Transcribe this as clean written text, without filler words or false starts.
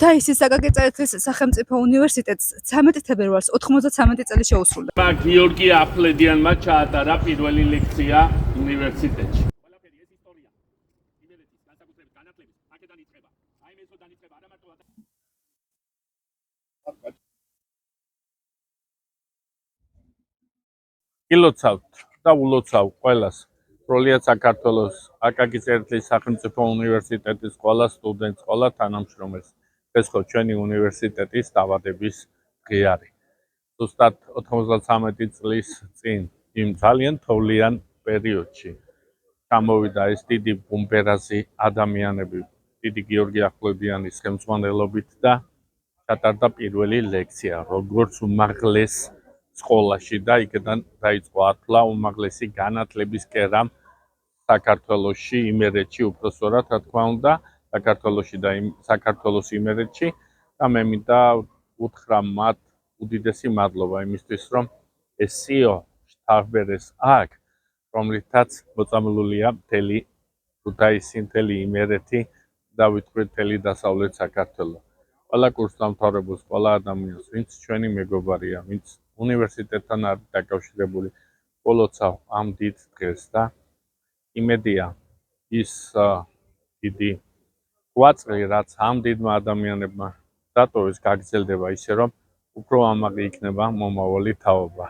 ქუთაისის აკაკი წერეთლის სახელმწიფო უნივერსიტეტს 13 თებერვალს 93 წელი შეუსრულდა. გიორგი აფლედიანმა ჩაატარა პირველი ლექცია უნივერსიტეტში. ილოცავთ და ულოცავ ყველას სრულიად საქართველოს აკაკი წერეთლის სახელმწიფო უნივერსიტეტის ყველა სტუდენტს, ყველა თანამშრომელს. ეს ხო ჩვენი უნივერსიტეტის დაბადების დღე არის. ზუსტად 93 წლის წინ იმ ძალიან თოვლიან პერიოდში გამოვიდა ეს დიდი ბუმბერაზი ადამიანები დიდი გიორგი აფლედიანის ხელმძღვანელობით და ჩატარდა პირველი ლექცია როგორც უმაღლეს სკოლაში და იქიდან დაიწყო ათვლა უმაღლესი განათლების კერამ საქართველოში, იმერეთში, უпроსორად, რა თქმა უნდა, საქართველოში და საქართველოს იმერეთში და მე მინდა უთხრა მათ უდიდესი მადლობა იმისთვის, რომ ეს სიო შთაბერეს აქ, რომლითაც მოწამლულია მთელი ქუთაისი, მთელი იმერეთი და ვიტყვი მთელი დასავლეთ საქართველო. ყველა კურსდამთავრებულს, ყველა ადამიანს, ვინც ჩვენი მეგობარია, ვინც უნივერსიტეტთან არის დაკავშირებული, ულოცავ ამ დიდ დღეს და იმედია ის დიდი კვაწლი, რაც ამ დიდმა ადამიანებმა დატოვეს, გაგრძელდება ისე, რომ უფრო ამაყი იქნება მომავალი თაობა.